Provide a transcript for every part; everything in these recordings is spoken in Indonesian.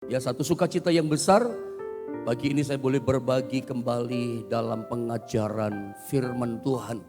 Ya, satu sukacita yang besar, pagi ini saya boleh berbagi kembali dalam pengajaran firman Tuhan.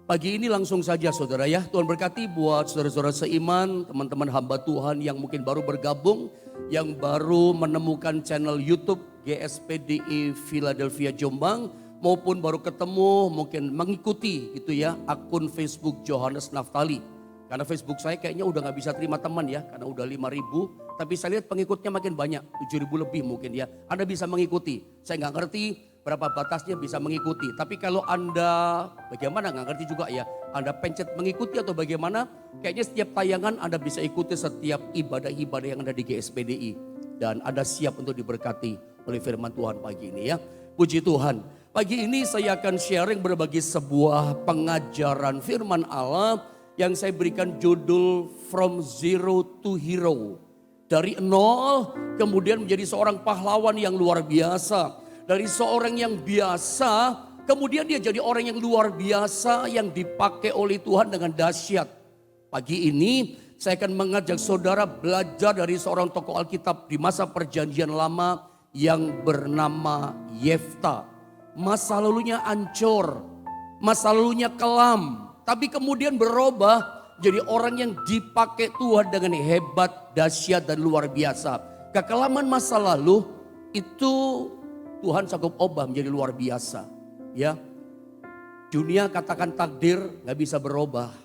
Pagi ini langsung saja saudara ya, Tuhan berkati buat saudara-saudara seiman, teman-teman hamba Tuhan yang mungkin baru bergabung, yang baru menemukan channel YouTube GSPDI Philadelphia Jombang, maupun baru ketemu mungkin mengikuti gitu ya akun Facebook Johannes Naftali. Karena Facebook saya kayaknya udah gak bisa terima teman ya, karena udah 5.000. Tapi saya lihat pengikutnya makin banyak, 7.000 lebih mungkin ya. Anda bisa mengikuti, saya gak ngerti berapa batasnya bisa mengikuti. Tapi kalau Anda, bagaimana gak ngerti juga ya. Anda pencet mengikuti atau bagaimana, kayaknya setiap tayangan Anda bisa ikuti setiap ibadah-ibadah yang ada di GSPDI. Dan Anda siap untuk diberkati oleh firman Tuhan pagi ini ya. Puji Tuhan, pagi ini saya akan sharing berbagi sebuah pengajaran firman Allah yang saya berikan judul From Zero to Hero. Dari nol kemudian menjadi seorang pahlawan yang luar biasa. Dari seorang yang biasa kemudian dia jadi orang yang luar biasa yang dipakai oleh Tuhan dengan dahsyat. Pagi ini saya akan mengajak saudara belajar dari seorang tokoh Alkitab di masa perjanjian lama yang bernama Yefta. Masa lalunya ancur, masa lalunya kelam. Tapi kemudian berubah jadi orang yang dipakai Tuhan dengan hebat, dahsyat dan luar biasa. Kekelaman masa lalu itu Tuhan sanggup ubah menjadi luar biasa. Ya, dunia katakan takdir gak bisa berubah.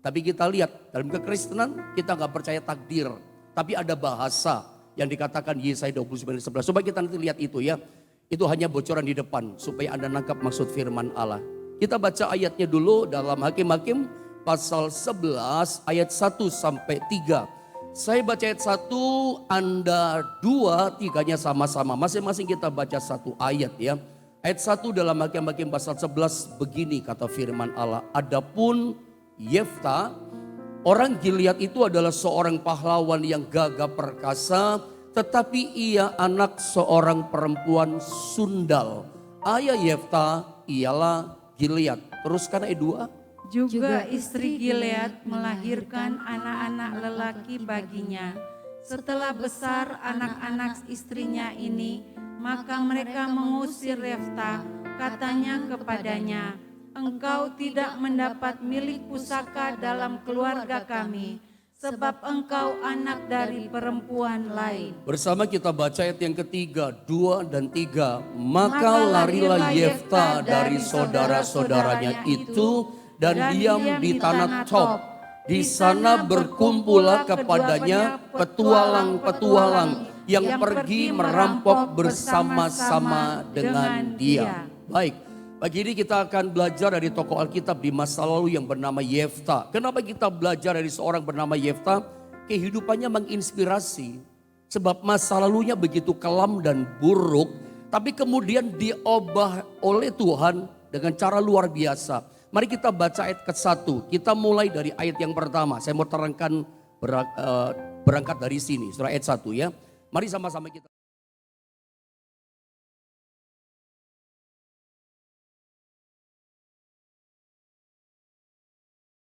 Tapi kita lihat dalam kekristenan kita gak percaya takdir. Tapi ada bahasa yang dikatakan Yesaya 29:11. Coba kita nanti lihat itu ya. Itu hanya bocoran di depan supaya Anda nangkap maksud firman Allah. Kita baca ayatnya dulu dalam Hakim-Hakim pasal 11 ayat 1 sampai 3. Saya baca ayat 1, Anda 2, 3-nya sama-sama. Masing-masing kita baca satu ayat ya. Ayat 1 dalam Hakim-Hakim pasal 11 begini kata firman Allah. Adapun Yefta, orang Gilead itu adalah seorang pahlawan yang gagah perkasa, tetapi ia anak seorang perempuan sundal. Ayah Yefta ialah Gilead. Teruskan ayat 2. Juga istri Gilead melahirkan anak-anak lelaki baginya. Setelah besar anak-anak istrinya ini, maka mereka mengusir Yefta. Katanya kepadanya, engkau tidak mendapat milik pusaka dalam keluarga kami, sebab engkau anak dari perempuan lain. Bersama kita baca ayat yang ketiga, 2 dan 3. Maka larilah Yefta dari saudara-saudaranya itu dan diam di tanah Tob. Di sana berkumpullah kepadanya petualang-petualang yang pergi merampok bersama-sama dengan dia. Baik, pagi ini kita akan belajar dari tokoh Alkitab di masa lalu yang bernama Yefta. Kenapa kita belajar dari seorang bernama Yefta? Kehidupannya menginspirasi. Sebab masa lalunya begitu kelam dan buruk. Tapi kemudian diubah oleh Tuhan dengan cara luar biasa. Mari kita baca ayat ke-1. Kita mulai dari ayat yang pertama. Saya mau terangkan berangkat dari sini. Surah ayat 1 ya. Mari sama-sama kita.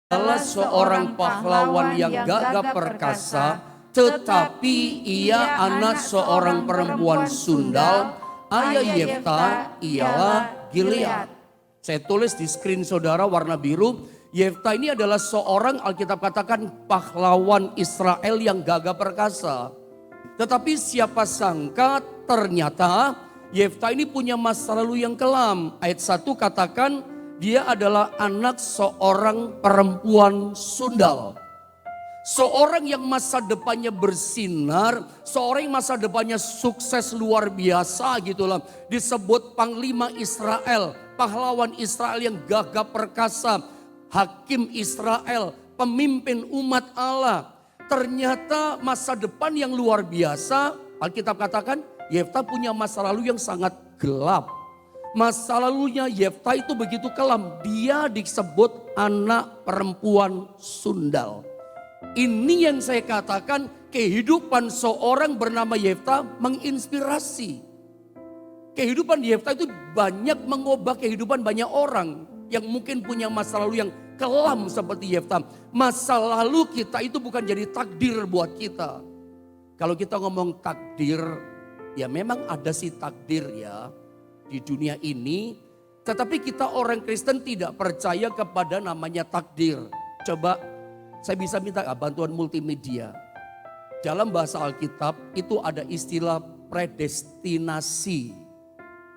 Adalah seorang pahlawan yang gagah perkasa, tetapi ia anak seorang perempuan sundal. Ayah Yefta ialah Gilead. Saya tulis di screen saudara warna biru. Yefta ini adalah seorang, Alkitab katakan, pahlawan Israel yang gagah perkasa. Tetapi siapa sangka ternyata Yefta ini punya masa lalu yang kelam. Ayat 1 katakan dia adalah anak seorang perempuan sundal. Seorang yang masa depannya bersinar, seorang yang masa depannya sukses luar biasa gitulah. Disebut panglima Israel, pahlawan Israel yang gagah perkasa, hakim Israel, pemimpin umat Allah. Ternyata masa depan yang luar biasa, Alkitab katakan Yefta punya masa lalu yang sangat gelap. Masa lalunya Yefta itu begitu kelam, dia disebut anak perempuan sundal. Ini yang saya katakan kehidupan seorang bernama Yefta menginspirasi. Kehidupan Yefta itu banyak mengubah kehidupan banyak orang yang mungkin punya masa lalu yang kelam seperti Yefta. Masa lalu kita itu bukan jadi takdir buat kita. Kalau kita ngomong takdir, ya memang ada sih takdir ya di dunia ini. Tetapi kita orang Kristen tidak percaya kepada namanya takdir. Coba saya bisa minta bantuan multimedia. Dalam bahasa Alkitab itu ada istilah predestinasi.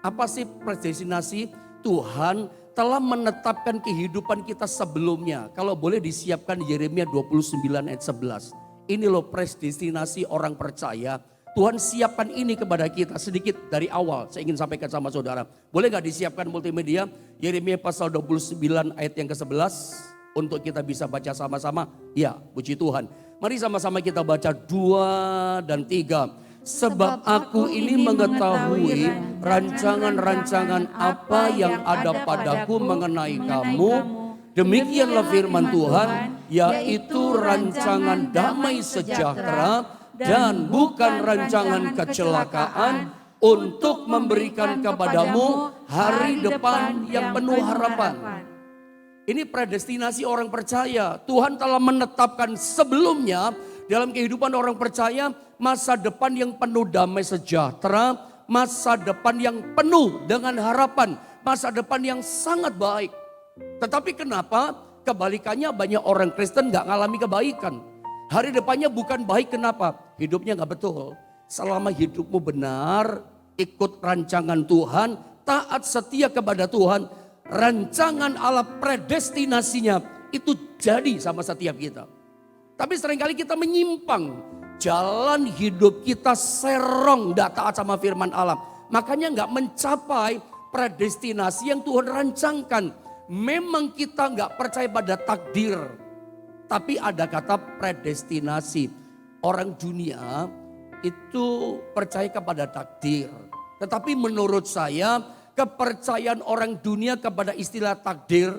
Apa sih predestinasi? Tuhan telah menetapkan kehidupan kita sebelumnya. Kalau boleh disiapkan Yeremia 29 ayat 11. Ini loh predestinasi orang percaya. Tuhan siapkan ini kepada kita sedikit dari awal. Saya ingin sampaikan sama saudara. Boleh gak disiapkan multimedia? Yeremia pasal 29 ayat yang ke-11. Untuk kita bisa baca sama-sama. Ya, puji Tuhan. Mari sama-sama kita baca 2 dan 3. Sebab aku ini mengetahui rancangan-rancangan apa yang ada padaku mengenai kamu. Demikianlah firman Tuhan, yaitu rancangan damai sejahtera dan bukan rancangan kecelakaan, untuk memberikan kepadamu hari depan yang penuh harapan. Ini predestinasi orang percaya. Tuhan telah menetapkan sebelumnya dalam kehidupan orang percaya masa depan yang penuh damai sejahtera, masa depan yang penuh dengan harapan, masa depan yang sangat baik. Tetapi kenapa kebalikannya banyak orang Kristen gak ngalami kebaikan? Hari depannya bukan baik, kenapa? Hidupnya gak betul. Selama hidupmu benar, ikut rancangan Tuhan, taat setia kepada Tuhan, rancangan Allah predestinasinya itu jadi sama setiap kita. Tapi seringkali kita menyimpang. Jalan hidup kita serong, tidak taat sama firman Allah. Makanya nggak mencapai predestinasi yang Tuhan rancangkan. Memang kita nggak percaya pada takdir. Tapi ada kata predestinasi. Orang dunia itu percaya kepada takdir. Tetapi menurut saya kepercayaan orang dunia kepada istilah takdir,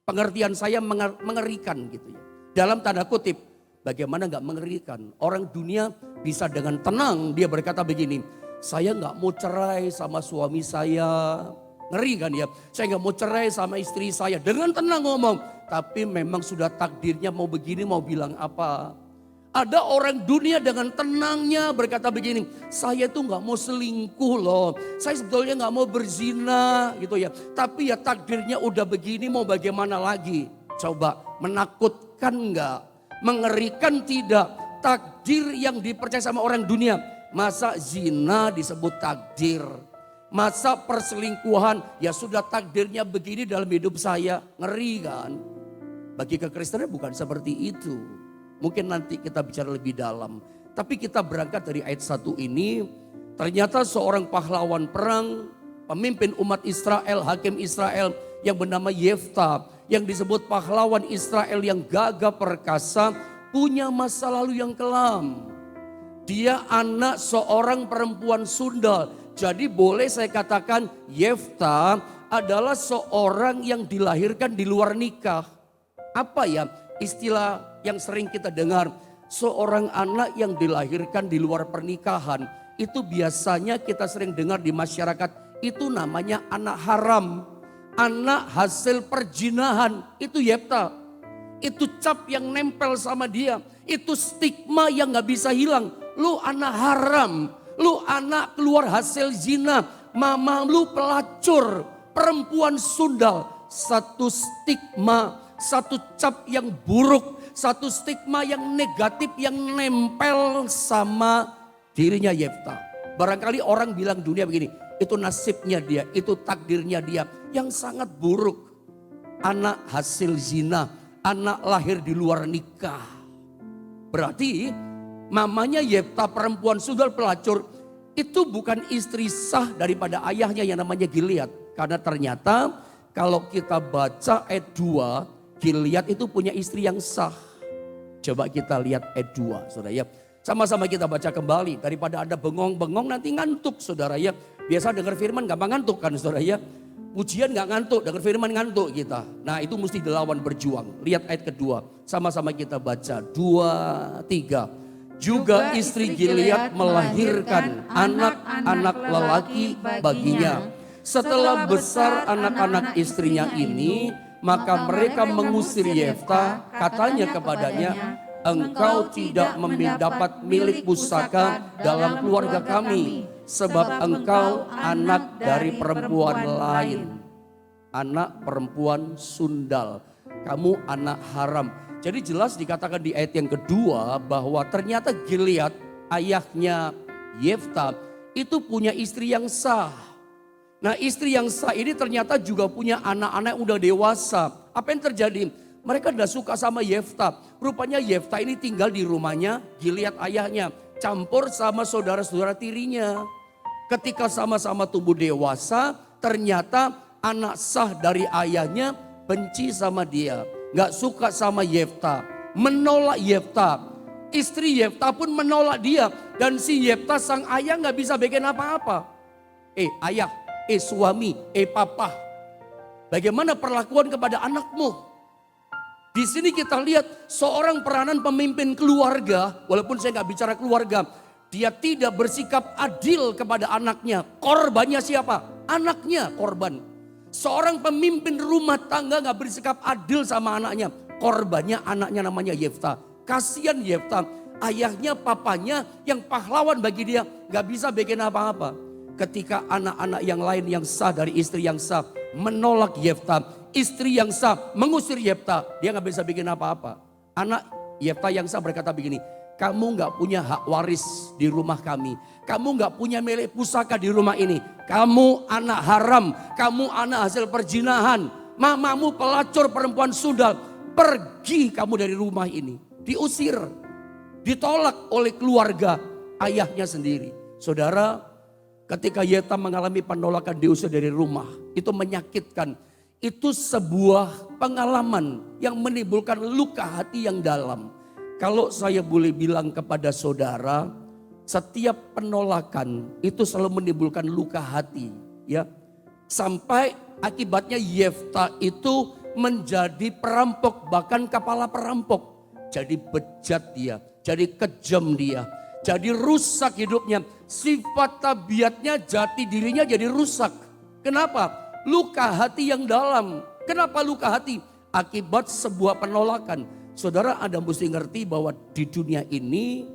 pengertian saya mengerikan gitu ya. Dalam tanda kutip, bagaimana gak mengerikan? Orang dunia bisa dengan tenang dia berkata begini, saya gak mau cerai sama suami saya. Ngeri kan ya, saya gak mau cerai sama istri saya. Dengan tenang ngomong, tapi memang sudah takdirnya mau begini, mau bilang apa. Ada orang dunia dengan tenangnya berkata begini, saya tuh gak mau selingkuh loh. Saya sebetulnya gak mau berzina gitu ya. Tapi ya takdirnya udah begini, mau bagaimana lagi. Coba menakutkan enggak? Mengerikan tidak? Takdir yang dipercaya sama orang dunia. Masa zina disebut takdir? Masa perselingkuhan ya sudah takdirnya begini dalam hidup saya? Ngeri kan? Bagi kekristenan bukan seperti itu. Mungkin nanti kita bicara lebih dalam. Tapi kita berangkat dari ayat 1 ini. Ternyata seorang pahlawan perang, pemimpin umat Israel, hakim Israel yang bernama Yefta, yang disebut pahlawan Israel yang gagah perkasa, punya masa lalu yang kelam. Dia anak seorang perempuan sundal. Jadi boleh saya katakan Yefta adalah seorang yang dilahirkan di luar nikah. Apa ya istilah yang sering kita dengar? Seorang anak yang dilahirkan di luar pernikahan. Itu biasanya kita sering dengar di masyarakat, itu namanya anak haram. Anak hasil perjinahan, itu Yefta. Itu cap yang nempel sama dia. Itu stigma yang gak bisa hilang. Lu anak haram, lu anak keluar hasil zina. Mama lu pelacur, perempuan sundal. Satu stigma, satu cap yang buruk. Satu stigma yang negatif yang nempel sama dirinya Yefta. Barangkali orang bilang dunia begini, itu nasibnya dia, itu takdirnya dia yang sangat buruk. Anak hasil zina, anak lahir di luar nikah. Berarti mamanya Yefta perempuan sundal pelacur itu bukan istri sah daripada ayahnya yang namanya Gilead. Karena ternyata kalau kita baca ayat 2, Gilead itu punya istri yang sah. Coba kita lihat ayat 2 saudara ya. Sama-sama kita baca kembali. Daripada Anda bengong-bengong nanti ngantuk saudara ya. Biasa dengar firman gampang ngantuk kan saudara ya. Ujian gak ngantuk, dengar firman ngantuk kita. Nah itu mesti dilawan berjuang. Lihat ayat kedua. Sama-sama kita baca. 2, 3. Juga istri Gilead melahirkan anak-anak lelaki baginya. Setelah besar anak-anak istrinya ini, maka mereka mengusir Yefta, katanya kepadanya, engkau tidak mendapat milik pusaka dalam keluarga kami, sebab engkau anak dari perempuan lain. Anak perempuan sundal, kamu anak haram. Jadi jelas dikatakan di ayat yang kedua bahwa ternyata Gilead, ayahnya Yefta, itu punya istri yang sah. Nah, istri yang sah ini ternyata juga punya anak-anak yang udah dewasa. Apa yang terjadi? Mereka tidak suka sama Yefta. Rupanya Yefta ini tinggal di rumahnya Gilead ayahnya, campur sama saudara-saudara tirinya. Ketika sama-sama tumbuh dewasa, ternyata anak sah dari ayahnya benci sama dia. Gak suka sama Yefta, menolak Yefta. Istri Yefta pun menolak dia. Dan si Yefta sang ayah gak bisa bikin apa-apa. Ayah, suami, papa. Bagaimana perlakuan kepada anakmu? Di sini kita lihat seorang peranan pemimpin keluarga, walaupun saya gak bicara keluarga. Dia tidak bersikap adil kepada anaknya. Korbannya siapa? Anaknya korban. Seorang pemimpin rumah tangga gak bersikap adil sama anaknya. Korbannya anaknya namanya Yefta. Kasihan Yefta, ayahnya papanya yang pahlawan bagi dia gak bisa bikin apa-apa. Ketika anak-anak yang lain yang sah dari istri yang sah menolak Yefta, istri yang sah mengusir Yefta, dia gak bisa bikin apa-apa. Anak Yefta yang sah berkata begini, kamu gak punya hak waris di rumah kami. Kamu gak punya milik pusaka di rumah ini. Kamu anak haram, kamu anak hasil perjinahan. Mamamu pelacur perempuan sundal. Pergi kamu dari rumah ini. Diusir, ditolak oleh keluarga ayahnya sendiri. Saudara, ketika Yefta mengalami penolakan diusir dari rumah, itu menyakitkan. Itu sebuah pengalaman yang menimbulkan luka hati yang dalam. Kalau saya boleh bilang kepada saudara, setiap penolakan itu selalu menimbulkan luka hati, ya. Sampai akibatnya Yefta itu menjadi perampok, bahkan kepala perampok. Jadi bejat dia, jadi kejam dia, jadi rusak hidupnya. Sifat tabiatnya, jati dirinya jadi rusak. Kenapa? Luka hati yang dalam. Kenapa luka hati? Akibat sebuah penolakan. Saudara, Anda mesti ngerti bahwa di dunia ini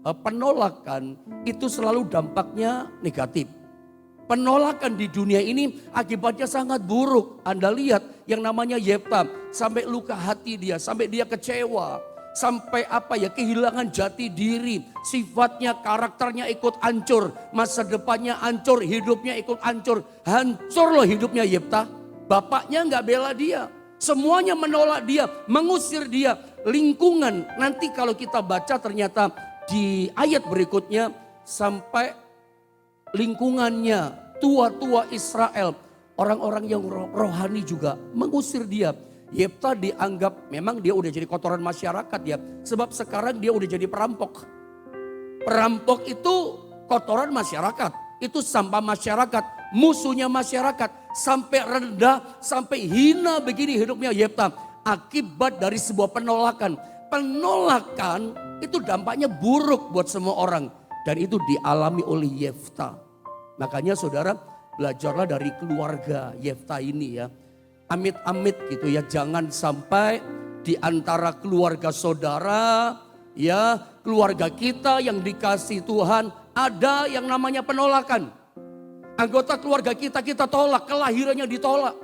penolakan itu selalu dampaknya negatif. Penolakan di dunia ini akibatnya sangat buruk. Anda lihat yang namanya Yefta, sampai luka hati dia, sampai dia kecewa, sampai kehilangan jati diri, sifatnya, karakternya ikut hancur, masa depannya hancur, hidupnya ikut hancur. Hancur loh hidupnya Yefta. Bapaknya nggak bela dia. Semuanya menolak dia, mengusir dia. Lingkungan, nanti kalau kita baca ternyata di ayat berikutnya sampai lingkungannya, tua-tua Israel, orang-orang yang rohani juga mengusir dia. Yefta dianggap memang dia udah jadi kotoran masyarakat ya. Sebab sekarang dia udah jadi perampok. Perampok itu kotoran masyarakat, itu sampah masyarakat, musuhnya masyarakat. Sampai rendah, sampai hina begini hidupnya Yefta. Akibat dari sebuah penolakan. Penolakan itu dampaknya buruk buat semua orang. Dan itu dialami oleh Yefta. Makanya saudara, belajarlah dari keluarga Yefta ini ya. Amit-amit gitu ya, jangan sampai di antara keluarga saudara, ya keluarga kita yang dikasih Tuhan ada yang namanya penolakan. Anggota keluarga kita tolak, kelahirannya ditolak.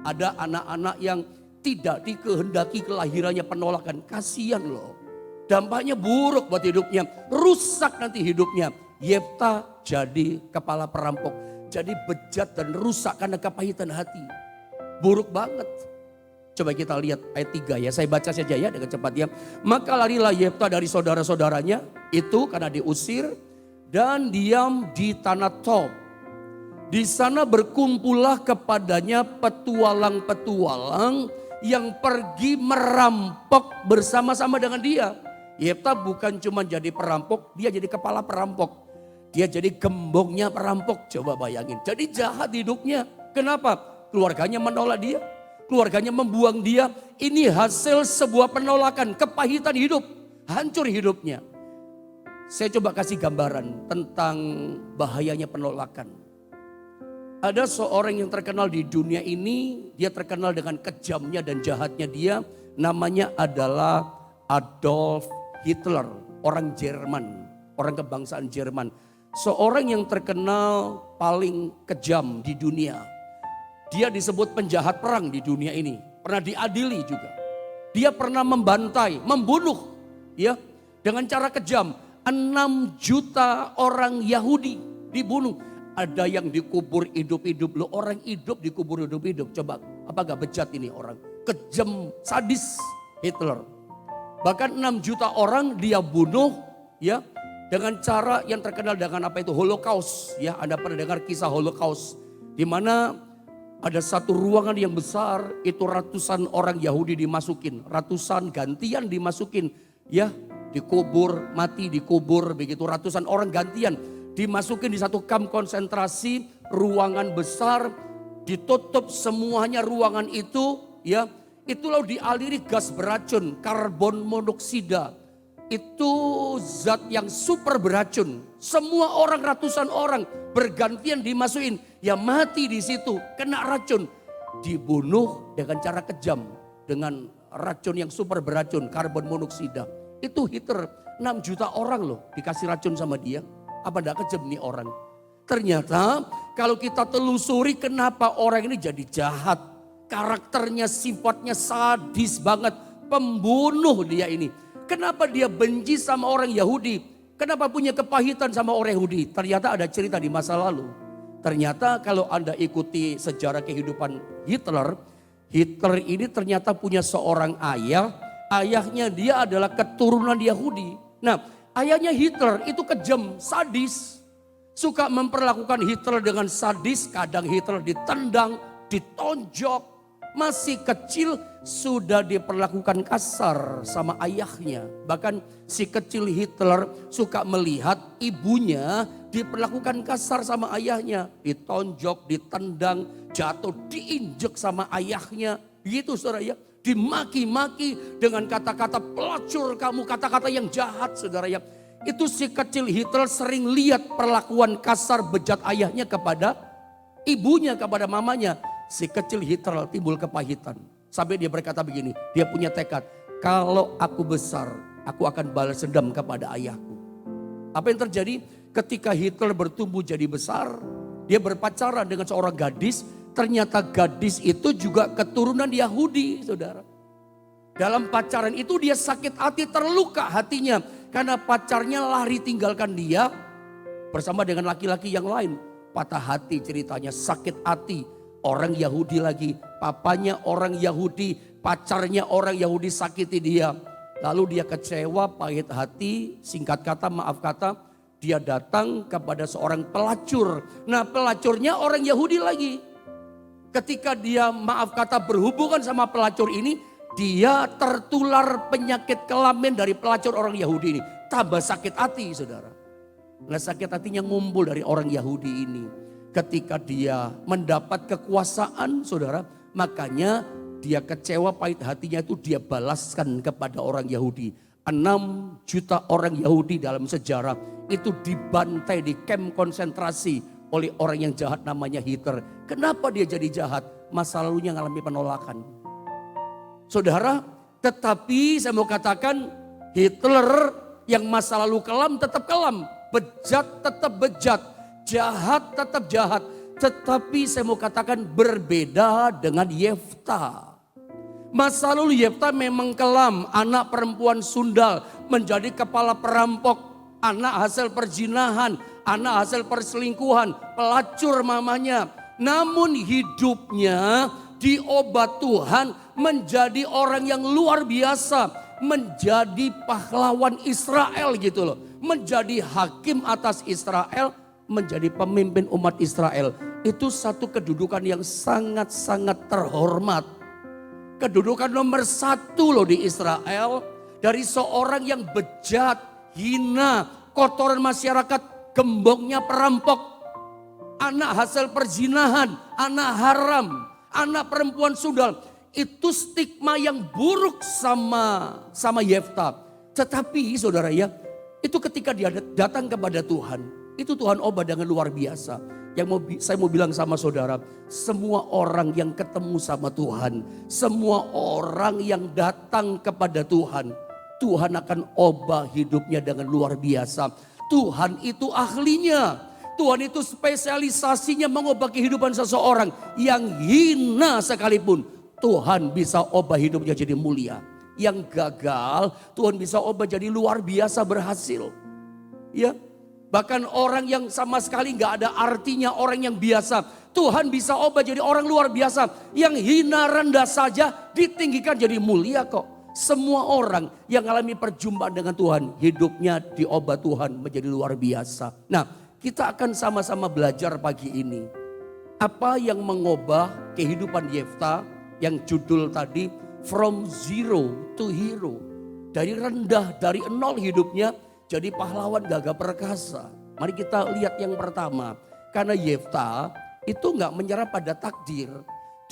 Ada anak-anak yang tidak dikehendaki kelahirannya penolakan. Kasihan loh. Dampaknya buruk buat hidupnya. Rusak nanti hidupnya. Yefta jadi kepala perampok. Jadi bejat dan rusak karena kepahitan hati. Buruk banget. Coba kita lihat ayat 3 ya. Saya baca saja ya dengan cepat ya. Maka larilah Yefta dari saudara-saudaranya. Itu karena diusir. Dan diam di tanah Tob. Di sana berkumpullah kepadanya petualang-petualang yang pergi merampok bersama-sama dengan dia. Yefta bukan cuma jadi perampok, dia jadi kepala perampok. Dia jadi gembongnya perampok, coba bayangin. Jadi jahat hidupnya. Kenapa? Keluarganya menolak dia, keluarganya membuang dia. Ini hasil sebuah penolakan, kepahitan hidup, hancur hidupnya. Saya coba kasih gambaran tentang bahayanya penolakan. Ada seorang yang terkenal di dunia ini, dia terkenal dengan kejamnya dan jahatnya dia, namanya adalah Adolf Hitler, orang Jerman, orang kebangsaan Jerman. Seorang yang terkenal paling kejam di dunia. Dia disebut penjahat perang di dunia ini. Pernah diadili juga. Dia pernah membantai, membunuh, ya, dengan cara kejam. 6 juta orang Yahudi dibunuh. Ada yang dikubur hidup-hidup. Loh, orang hidup dikubur hidup-hidup. Coba, apakah bejat ini orang? Kejam, sadis Hitler. Bahkan 6 juta orang dia bunuh, ya, dengan cara yang terkenal dengan apa itu, Holocaust, ya. Anda pernah dengar kisah Holocaust, di mana ada satu ruangan yang besar, itu ratusan orang Yahudi dimasukin, ratusan gantian dimasukin, ya, dikubur, mati dikubur, begitu ratusan orang gantian dimasukin di satu kamp konsentrasi, ruangan besar, ditutup semuanya ruangan itu, ya. Itu lalu dialiri gas beracun, karbon monoksida. Itu zat yang super beracun. Semua orang, ratusan orang bergantian dimasukin. Ya mati di situ, kena racun. Dibunuh dengan cara kejam. Dengan racun yang super beracun, karbon monoksida. Itu Hitler, 6 juta orang loh dikasih racun sama dia. Apa enggak kejam nih orang? Ternyata kalau kita telusuri kenapa orang ini jadi jahat. Karakternya, sifatnya sadis banget. Pembunuh dia ini. Kenapa dia benci sama orang Yahudi? Kenapa punya kepahitan sama orang Yahudi? Ternyata ada cerita di masa lalu. Ternyata kalau Anda ikuti sejarah kehidupan Hitler. Hitler ini ternyata punya seorang ayah. Ayahnya dia adalah keturunan Yahudi. Nah, ayahnya Hitler itu kejam, sadis. Suka memperlakukan Hitler dengan sadis. Kadang Hitler ditendang, ditonjok. Masih kecil sudah diperlakukan kasar sama ayahnya. Bahkan si kecil Hitler suka melihat ibunya diperlakukan kasar sama ayahnya. Ditonjok, ditendang, jatuh, diinjek sama ayahnya. Begitu saudara ya. Dimaki-maki dengan kata-kata pelacur kamu, kata-kata yang jahat saudara ya. Itu si kecil Hitler sering lihat perlakuan kasar bejat ayahnya kepada ibunya, kepada mamanya. Si kecil Hitler timbul kepahitan. Sampai dia berkata begini, dia punya tekad. Kalau aku besar, aku akan balas dendam kepada ayahku. Apa yang terjadi? Ketika Hitler bertumbuh jadi besar, dia berpacaran dengan seorang gadis. Ternyata gadis itu juga keturunan Yahudi, saudara. Dalam pacaran itu dia sakit hati, terluka hatinya. Karena pacarnya lari tinggalkan dia bersama dengan laki-laki yang lain. Patah hati ceritanya, sakit hati. Orang Yahudi lagi, papanya orang Yahudi, pacarnya orang Yahudi sakiti dia. Lalu dia kecewa, pahit hati, singkat kata, maaf kata, dia datang kepada seorang pelacur. Nah pelacurnya orang Yahudi lagi. Ketika dia maaf kata berhubungan sama pelacur ini, dia tertular penyakit kelamin dari pelacur orang Yahudi ini. Tambah sakit hati saudara. Nah sakit hatinya ngumpul dari orang Yahudi ini. Ketika dia mendapat kekuasaan saudara, makanya dia kecewa pahit hatinya itu dia balaskan kepada orang Yahudi. 6 juta orang Yahudi dalam sejarah itu dibantai di kamp konsentrasi oleh orang yang jahat namanya Hitler. Kenapa dia jadi jahat? Masa lalunya mengalami penolakan. Saudara, tetapi saya mau katakan Hitler yang masa lalu kelam tetap kelam. Bejat tetap bejat. Jahat tetap jahat. Tetapi saya mau katakan berbeda dengan Yefta. Masa lalu Yefta memang kelam. Anak perempuan sundal. Menjadi kepala perampok. Anak hasil perzinahan. Anak hasil perselingkuhan. Pelacur mamanya. Namun hidupnya diobat Tuhan. Menjadi orang yang luar biasa. Menjadi pahlawan Israel gitu loh. Menjadi hakim atas Israel. Menjadi pemimpin umat Israel. Itu satu kedudukan yang sangat-sangat terhormat. Kedudukan nomor 1 loh di Israel. Dari seorang yang bejat, hina, kotoran masyarakat, gembongnya perampok. Anak hasil perzinahan, anak haram, anak perempuan sundal. Itu stigma yang buruk sama Yefta. Tetapi saudara ya, itu ketika dia datang kepada Tuhan. Itu Tuhan obat dengan luar biasa. Saya mau bilang sama saudara, semua orang yang ketemu sama Tuhan, semua orang yang datang kepada Tuhan, Tuhan akan ubah hidupnya dengan luar biasa. Tuhan itu ahlinya. Tuhan itu spesialisasinya mengubah kehidupan seseorang yang hina sekalipun. Tuhan bisa ubah hidupnya jadi mulia. Yang gagal Tuhan bisa ubah jadi luar biasa berhasil. Ya, bahkan orang yang sama sekali nggak ada artinya, orang yang biasa, Tuhan bisa ubah jadi orang luar biasa. Yang hina rendah saja ditinggikan jadi mulia kok. Semua orang yang alami perjumpaan dengan Tuhan, hidupnya diubah Tuhan menjadi luar biasa. Nah, kita akan sama-sama belajar pagi ini. Apa yang mengubah kehidupan Yefta yang judul tadi, From Zero to Hero. Dari rendah, dari nol hidupnya jadi pahlawan gagah perkasa. Mari kita lihat yang pertama. Karena Yefta itu gak menyerah pada takdir.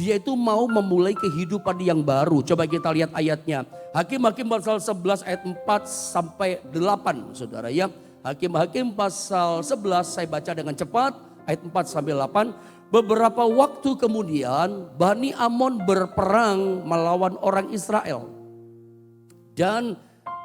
Dia itu mau memulai kehidupan yang baru. Coba kita lihat ayatnya. Hakim-Hakim pasal 11 ayat 4 sampai 8 saudara ya. Hakim-Hakim pasal 11 saya baca dengan cepat. Ayat 4 sampai 8. Beberapa waktu kemudian Bani Amon berperang melawan orang Israel. Dan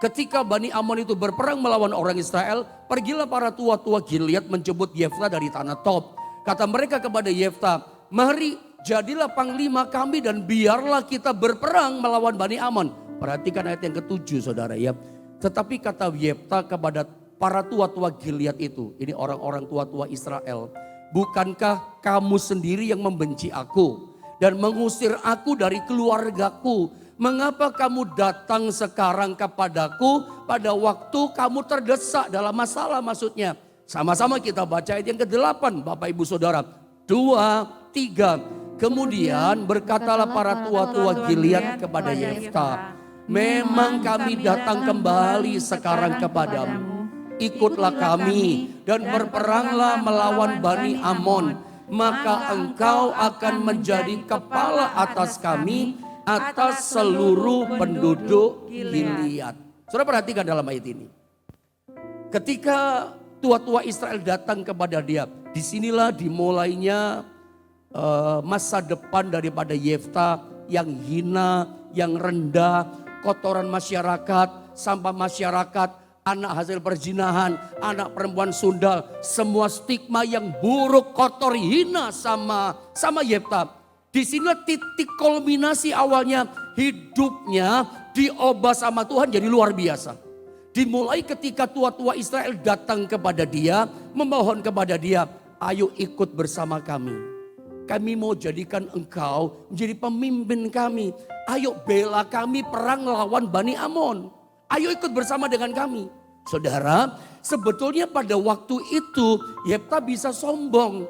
ketika Bani Amon itu berperang melawan orang Israel, pergilah para tua-tua Gilead menjemput Yefta dari tanah Tob. Kata mereka kepada Yefta, mari jadilah panglima kami dan biarlah kita berperang melawan Bani Amon. Perhatikan ayat yang ke-7 saudara ya. Tetapi kata Yefta kepada para tua-tua Gilead itu, ini orang-orang tua-tua Israel. Bukankah kamu sendiri yang membenci aku dan mengusir aku dari keluargaku? Mengapa kamu datang sekarang kepadaku pada waktu kamu terdesak dalam masalah maksudnya? Sama-sama kita baca ayat yang ke-8 Bapak Ibu Saudara. 2, 3. Kemudian berkatalah para tua-tua Gilead kepada Yefta, memang kami datang kembali sekarang kepadamu. Ikutlah kami dan berperanglah melawan Bani Amon. Maka engkau akan menjadi kepala atas kami, atas seluruh penduduk Gilead. Saudara perhatikan dalam ayat ini. Ketika tua-tua Israel datang kepada dia, disinilah dimulainya masa depan daripada Yefta yang hina, yang rendah, kotoran masyarakat, sampah masyarakat, anak hasil perzinahan, anak perempuan sundal, semua stigma yang buruk, kotor, hina sama Yefta. Disinilah titik kulminasi awalnya hidupnya diubah sama Tuhan jadi luar biasa. Dimulai ketika tua-tua Israel datang kepada dia, memohon kepada dia, ayo ikut bersama kami. Kami mau jadikan engkau menjadi pemimpin kami. Ayo bela kami perang lawan Bani Amon. Ayo ikut bersama dengan kami. Saudara, sebetulnya pada waktu itu Yefta bisa sombong.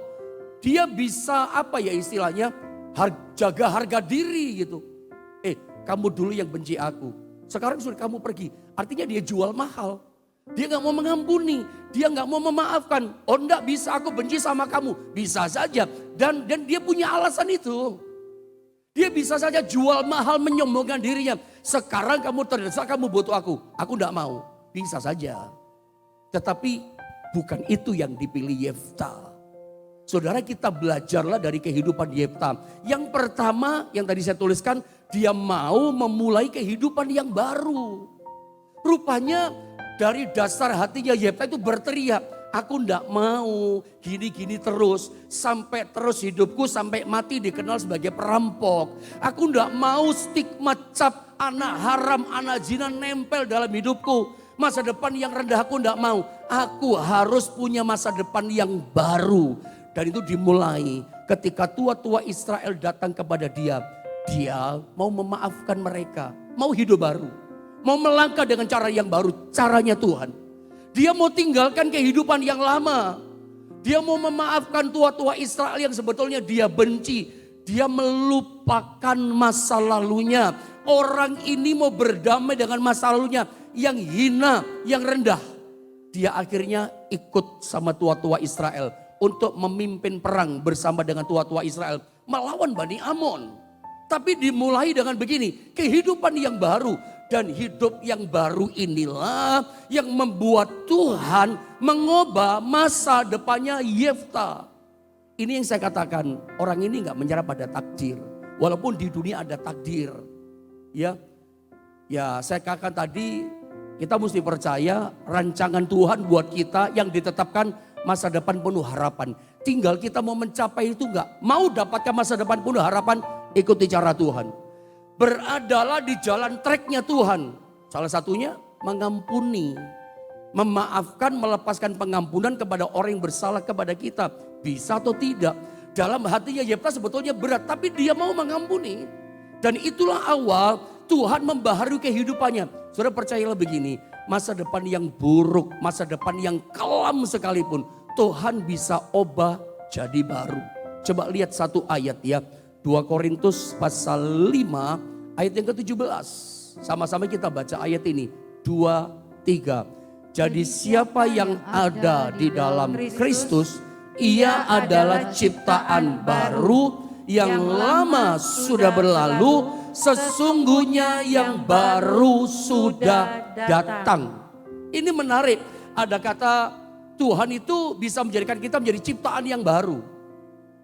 Dia bisa apa ya istilahnya, jaga harga diri gitu. Kamu dulu yang benci aku. Sekarang sudah kamu pergi. Artinya dia jual mahal. Dia gak mau mengampuni. Dia gak mau memaafkan. Oh enggak bisa aku benci sama kamu. Bisa saja. Dan dia punya alasan itu. Dia bisa saja jual mahal menyombongkan dirinya. Sekarang kamu terdesak, kamu butuh aku. Aku enggak mau. Bisa saja. Tetapi bukan itu yang dipilih Yefta. Saudara kita belajarlah dari kehidupan Yefta. Yang pertama yang tadi saya tuliskan. Dia mau memulai kehidupan yang baru. Rupanya dari dasar hatinya Yefta itu berteriak. Aku ndak mau gini-gini terus. Sampai terus hidupku sampai mati dikenal sebagai perampok. Aku ndak mau stigma cap anak haram, anak zina nempel dalam hidupku. Masa depan yang rendah aku ndak mau. Aku harus punya masa depan yang baru. Dan itu dimulai ketika tua-tua Israel datang kepada dia. Dia mau memaafkan mereka. Mau hidup baru. Mau melangkah dengan cara yang baru. Caranya Tuhan. Dia mau tinggalkan kehidupan yang lama. Dia mau memaafkan tua-tua Israel yang sebetulnya dia benci. Dia melupakan masa lalunya. Orang ini mau berdamai dengan masa lalunya. Yang hina, yang rendah. Dia akhirnya ikut sama tua-tua Israel. Untuk memimpin perang bersama dengan tua-tua Israel. Melawan Bani Amon. Tapi dimulai dengan begini, kehidupan yang baru. Dan hidup yang baru inilah yang membuat Tuhan mengubah masa depannya Yefta. Ini yang saya katakan, orang ini gak menyerah pada takdir. Walaupun di dunia ada takdir. Ya saya katakan tadi Kita mesti percaya rancangan Tuhan buat kita yang ditetapkan masa depan penuh harapan. Tinggal kita mau mencapai itu enggak. Mau dapatkan masa depan penuh harapan, ikuti cara Tuhan. Beradalah di jalan treknya Tuhan. Salah satunya mengampuni, memaafkan, melepaskan pengampunan kepada orang yang bersalah kepada kita. Bisa atau tidak. Dalam hatinya Yefta sebetulnya berat, tapi dia mau mengampuni. Dan itulah awal Tuhan membaharui kehidupannya. Saudara percayalah begini, masa depan yang buruk, masa depan yang kelam sekalipun, Tuhan bisa ubah jadi baru. Coba lihat satu ayat ya, 2 Korintus pasal 5 ayat yang ke-17. Sama-sama kita baca ayat ini, 2, 3. Jadi siapa yang ada di dalam Kristus, ia adalah ciptaan baru, yang lama sudah berlalu, sesungguhnya yang baru sudah datang. Ini menarik, ada kata Tuhan itu bisa menjadikan kita menjadi ciptaan yang baru.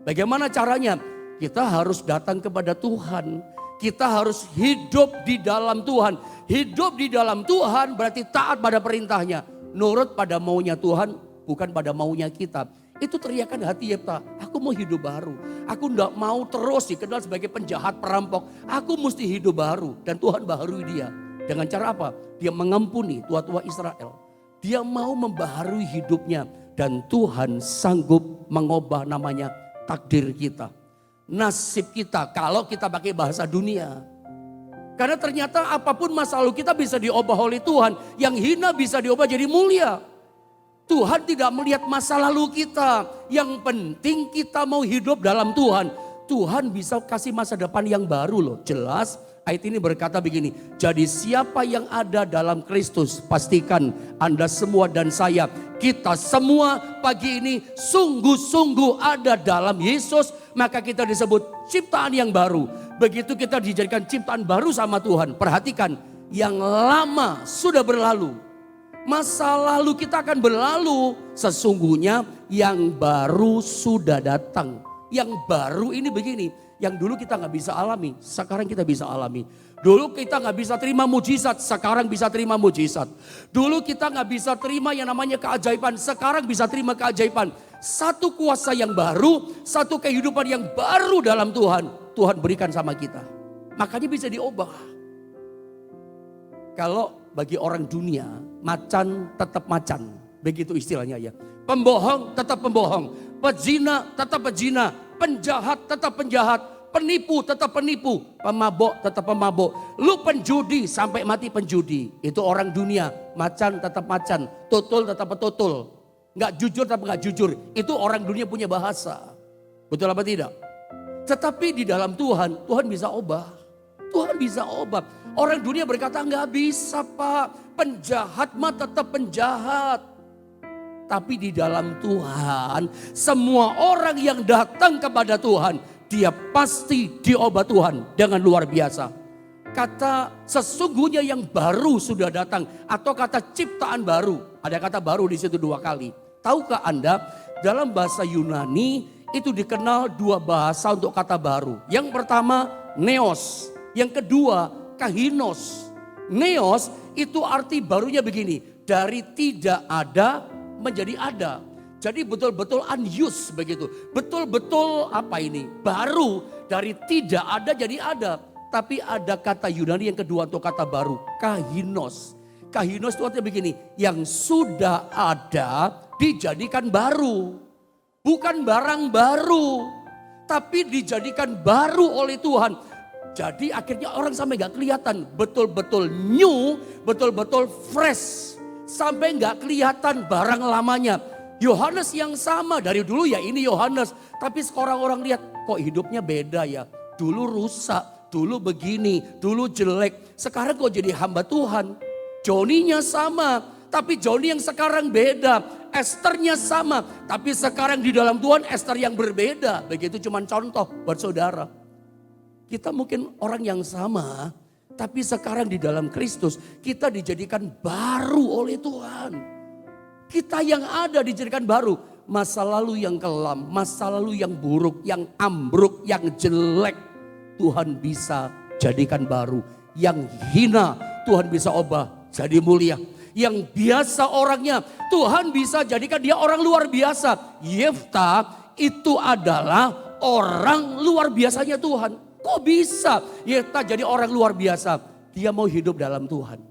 Bagaimana caranya? Kita harus datang kepada Tuhan. Kita harus hidup di dalam Tuhan. Hidup di dalam Tuhan berarti taat pada perintahnya. Nurut pada maunya Tuhan, bukan pada maunya kita. Itu teriakan hati Yefta, aku mau hidup baru. Aku tidak mau terus dikenal sebagai penjahat perampok. Aku mesti hidup baru. Dan Tuhan baharui dia. Dengan cara apa? Dia mengampuni tua-tua Israel. Dia mau membaharui hidupnya. Dan Tuhan sanggup mengubah namanya takdir kita. Nasib kita kalau kita pakai bahasa dunia. Karena ternyata apapun masa lalu kita bisa diubah oleh Tuhan. Yang hina bisa diubah jadi mulia. Tuhan tidak melihat masa lalu kita. Yang penting kita mau hidup dalam Tuhan. Tuhan bisa kasih masa depan yang baru loh. Jelas ayat ini berkata begini. Jadi siapa yang ada dalam Kristus, pastikan Anda semua dan saya, kita semua pagi ini sungguh-sungguh ada dalam Yesus. Maka kita disebut ciptaan yang baru. Begitu kita dijadikan ciptaan baru sama Tuhan. Perhatikan, yang lama sudah berlalu. Masa lalu kita akan berlalu. Sesungguhnya yang baru sudah datang. Yang baru ini begini. Yang dulu kita gak bisa alami, sekarang kita bisa alami. Dulu kita gak bisa terima mujizat, sekarang bisa terima mujizat. Dulu kita gak bisa terima yang namanya keajaiban, sekarang bisa terima keajaiban. Satu kuasa yang baru, satu kehidupan yang baru dalam Tuhan. Tuhan berikan sama kita. Makanya bisa diubah. Kalau bagi orang dunia, macan tetap macan. Begitu istilahnya ya. Pembohong tetap pembohong. Pezina tetap pezina. Penjahat tetap penjahat. Penipu tetap penipu. Pemabok tetap pemabok. Lu penjudi sampai mati penjudi. Itu orang dunia. Macan tetap macan. Tutul tetap betutul. Nggak jujur tetap nggak jujur. Itu orang dunia punya bahasa. Betul apa tidak? Tetapi di dalam Tuhan, Tuhan bisa ubah. Tuhan bisa ubah. Orang dunia berkata nggak bisa Pak. Penjahat mah tetap penjahat. Tapi di dalam Tuhan, semua orang yang datang kepada Tuhan, dia pasti diobat Tuhan dengan luar biasa. Kata sesungguhnya yang baru sudah datang atau kata ciptaan baru. Ada kata baru di situ 2 kali. Tahukah Anda dalam bahasa Yunani itu dikenal 2 bahasa untuk kata baru. Yang pertama neos, yang kedua kahinos. Neos itu arti barunya begini, dari tidak ada menjadi ada. Jadi betul-betul unused begitu. Betul-betul apa ini? Baru dari tidak ada jadi ada. Tapi ada kata Yunani yang kedua untuk kata baru. Kahinos. Kahinos itu artinya begini. Yang sudah ada dijadikan baru. Bukan barang baru. Tapi dijadikan baru oleh Tuhan. Jadi akhirnya orang sampai gak kelihatan. Betul-betul new, betul-betul fresh. Sampai gak kelihatan barang lamanya. Yohanes yang sama dari dulu ya ini Yohanes. Tapi sekarang orang lihat kok hidupnya beda ya. Dulu rusak, dulu begini, dulu jelek. Sekarang kok jadi hamba Tuhan. Joninya sama, tapi Joni yang sekarang beda. Esternya sama, tapi sekarang di dalam Tuhan Ester yang berbeda. Begitu cuma contoh buat saudara. Kita mungkin orang yang sama, tapi sekarang di dalam Kristus kita dijadikan baru oleh Tuhan. Kita yang ada dijadikan baru. Masa lalu yang kelam, masa lalu yang buruk, yang ambruk, yang jelek. Tuhan bisa jadikan baru. Yang hina Tuhan bisa ubah jadi mulia. Yang biasa orangnya, Tuhan bisa jadikan dia orang luar biasa. Yefta itu adalah orang luar biasanya Tuhan. Kok bisa Yefta jadi orang luar biasa? Dia mau hidup dalam Tuhan.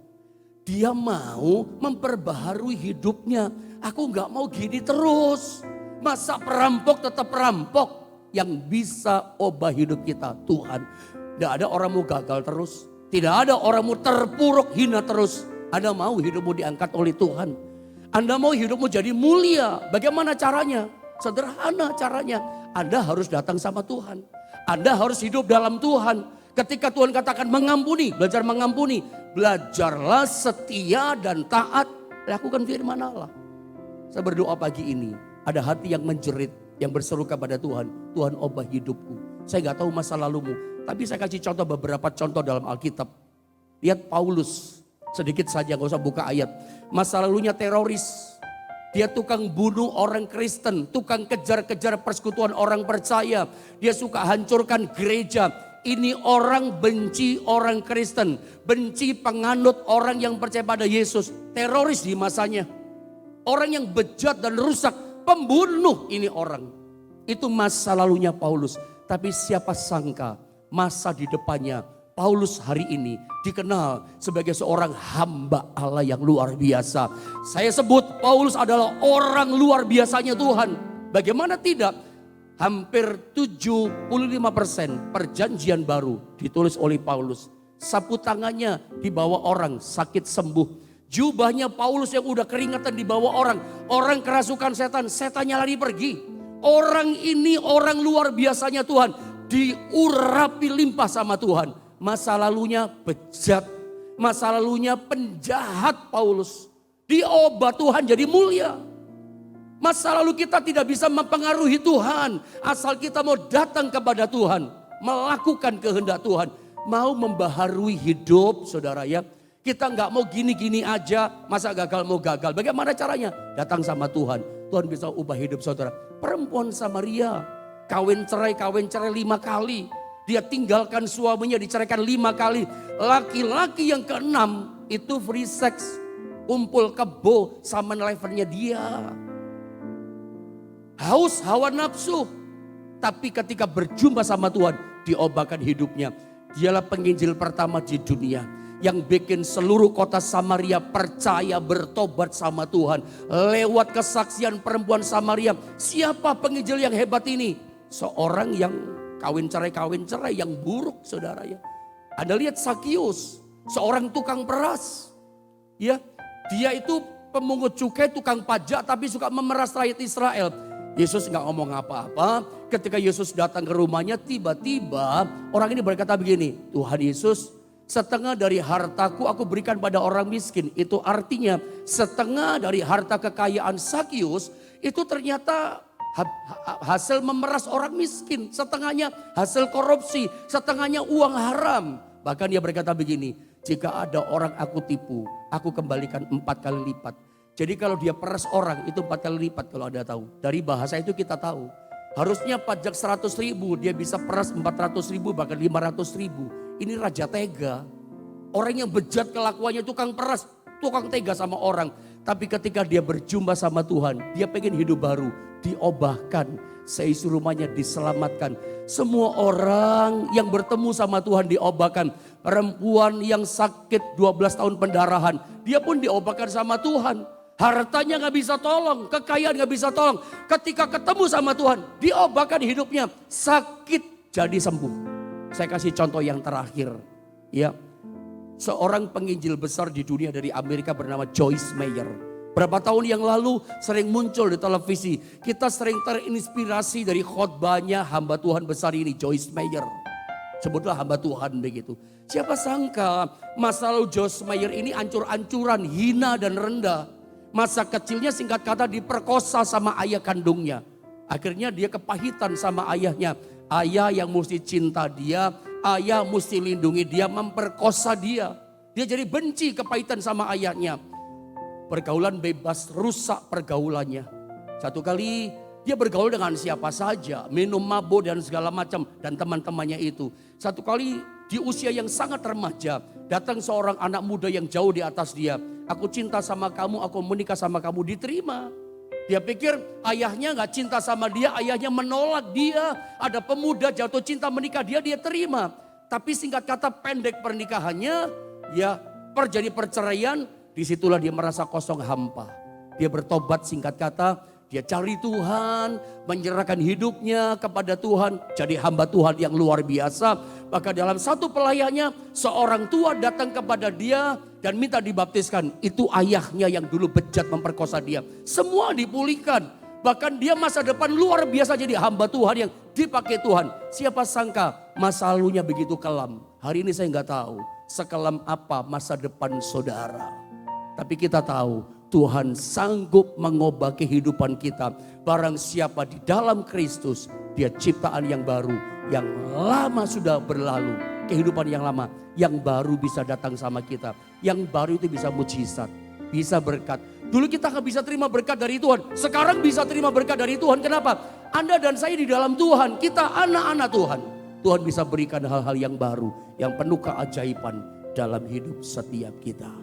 Dia mau memperbaharui hidupnya. Aku gak mau gini terus. Masa perampok tetap perampok? Yang bisa ubah hidup kita Tuhan. Tidak ada orang mau gagal terus. Tidak ada orang mau terpuruk hina terus. Anda mau hidupmu diangkat oleh Tuhan. Anda mau hidupmu jadi mulia. Bagaimana caranya? Sederhana caranya. Anda harus datang sama Tuhan. Anda harus hidup dalam Tuhan. Ketika Tuhan katakan mengampuni, belajar mengampuni. Belajarlah setia dan taat. Lakukan firman Allah. Saya berdoa pagi ini. Ada hati yang menjerit. Yang berseru kepada Tuhan. Tuhan ubah hidupku. Saya gak tahu masa lalumu. Tapi saya kasih contoh beberapa contoh dalam Alkitab. Lihat Paulus. Sedikit saja gak usah buka ayat. Masa lalunya teroris. Dia tukang bunuh orang Kristen. Tukang kejar-kejar persekutuan orang percaya. Dia suka hancurkan gereja. Ini orang benci orang Kristen. Benci penganut orang yang percaya pada Yesus. Teroris di masanya. Orang yang bejat dan rusak. Pembunuh ini orang. Itu masa lalunya Paulus. Tapi siapa sangka masa di depannya Paulus hari ini dikenal sebagai seorang hamba Allah yang luar biasa. Saya sebut Paulus adalah orang luar biasanya Tuhan. Bagaimana tidak? Hampir 75% perjanjian baru ditulis oleh Paulus. Sapu tangannya dibawa orang sakit sembuh. Jubahnya Paulus yang udah keringatan dibawa orang. Orang kerasukan setan, setannya lari pergi. Orang ini orang luar biasanya Tuhan. Diurapi limpah sama Tuhan. Masa lalunya bejat. Masa lalunya penjahat Paulus. Diubah Tuhan jadi mulia. Masa lalu kita tidak bisa mempengaruhi Tuhan. Asal kita mau datang kepada Tuhan. Melakukan kehendak Tuhan. Mau membaharui hidup saudara ya. Kita nggak mau gini-gini aja. Masa gagal mau gagal. Bagaimana caranya? Datang sama Tuhan. Tuhan bisa ubah hidup saudara. Perempuan Samaria. Kawin cerai 5 kali. Dia tinggalkan suaminya diceraikan 5 kali. Laki-laki yang ke-6 itu free sex. Kumpul kebo sama levelnya dia. Haus hawa nafsu. Tapi ketika berjumpa sama Tuhan diubahkan hidupnya. Dialah penginjil pertama di dunia. Yang bikin seluruh kota Samaria percaya bertobat sama Tuhan. Lewat kesaksian perempuan Samaria. Siapa penginjil yang hebat ini? Seorang yang kawin cerai yang buruk saudara ya. Anda lihat Sakius, seorang tukang peras. Ya, dia itu pemungut cukai, tukang pajak tapi suka memeras rakyat Israel. Yesus nggak ngomong apa-apa. Ketika Yesus datang ke rumahnya, tiba-tiba orang ini berkata begini, Tuhan Yesus, setengah dari hartaku aku berikan pada orang miskin. Itu artinya setengah dari harta kekayaan Sakius itu ternyata hasil memeras orang miskin. Setengahnya hasil korupsi, setengahnya uang haram. Bahkan dia berkata begini, jika ada orang aku tipu, aku kembalikan 4 kali lipat. Jadi kalau dia peras orang itu 4 kali lipat kalau Anda tahu. Dari bahasa itu kita tahu. Harusnya pajak 100.000, dia bisa peras 400.000 bahkan 500.000. Ini raja tega. Orang yang bejat kelakuannya tukang peras, tukang tega sama orang. Tapi ketika dia berjumpa sama Tuhan, dia pengen hidup baru. Diobahkan, seisi rumahnya diselamatkan. Semua orang yang bertemu sama Tuhan diobahkan. Perempuan yang sakit 12 tahun pendarahan, dia pun diobahkan sama Tuhan. Hartanya gak bisa tolong, kekayaan gak bisa tolong. Ketika ketemu sama Tuhan, diobahkan hidupnya. Sakit jadi sembuh. Saya kasih contoh yang terakhir. Ya, seorang penginjil besar di dunia dari Amerika bernama Joyce Meyer. Berapa tahun yang lalu sering muncul di televisi. Kita sering terinspirasi dari khotbahnya hamba Tuhan besar ini, Joyce Meyer. Sebutlah hamba Tuhan begitu. Siapa sangka masa lalu Joyce Meyer ini ancur-ancuran, hina dan rendah. Masa kecilnya singkat kata diperkosa sama ayah kandungnya. Akhirnya dia kepahitan sama ayahnya. Ayah yang mesti cinta dia, ayah mesti lindungi dia, memperkosa dia. Dia jadi benci kepahitan sama ayahnya. Pergaulan bebas, rusak pergaulannya. Satu kali dia bergaul dengan siapa saja, minum mabuk dan segala macam dan teman-temannya itu. Satu kali di usia yang sangat remaja, datang seorang anak muda yang jauh di atas dia. Aku cinta sama kamu, aku menikah sama kamu, diterima. Dia pikir ayahnya gak cinta sama dia, ayahnya menolak dia. Ada pemuda jatuh cinta menikah dia terima. Tapi singkat kata pendek pernikahannya, ya terjadi perceraian, disitulah dia merasa kosong hampa. Dia bertobat singkat kata, dia cari Tuhan, menyerahkan hidupnya kepada Tuhan, jadi hamba Tuhan yang luar biasa. Maka dalam satu pelayanannya, seorang tua datang kepada dia dan minta dibaptiskan. Itu ayahnya yang dulu bejat memperkosa dia. Semua dipulihkan. Bahkan dia masa depan luar biasa jadi hamba Tuhan yang dipakai Tuhan. Siapa sangka masa lalunya begitu kelam. Hari ini saya nggak tahu sekelam apa masa depan saudara. Tapi kita tahu Tuhan sanggup mengubah kehidupan kita. Barang siapa di dalam Kristus, dia ciptaan yang baru. Yang lama sudah berlalu, kehidupan yang lama. Yang baru bisa datang sama kita. Yang baru itu bisa mujizat, bisa berkat. Dulu kita gak bisa terima berkat dari Tuhan. Sekarang bisa terima berkat dari Tuhan. Kenapa? Anda dan saya di dalam Tuhan. Kita anak-anak Tuhan. Tuhan bisa berikan hal-hal yang baru. Yang penuh keajaiban dalam hidup setiap kita.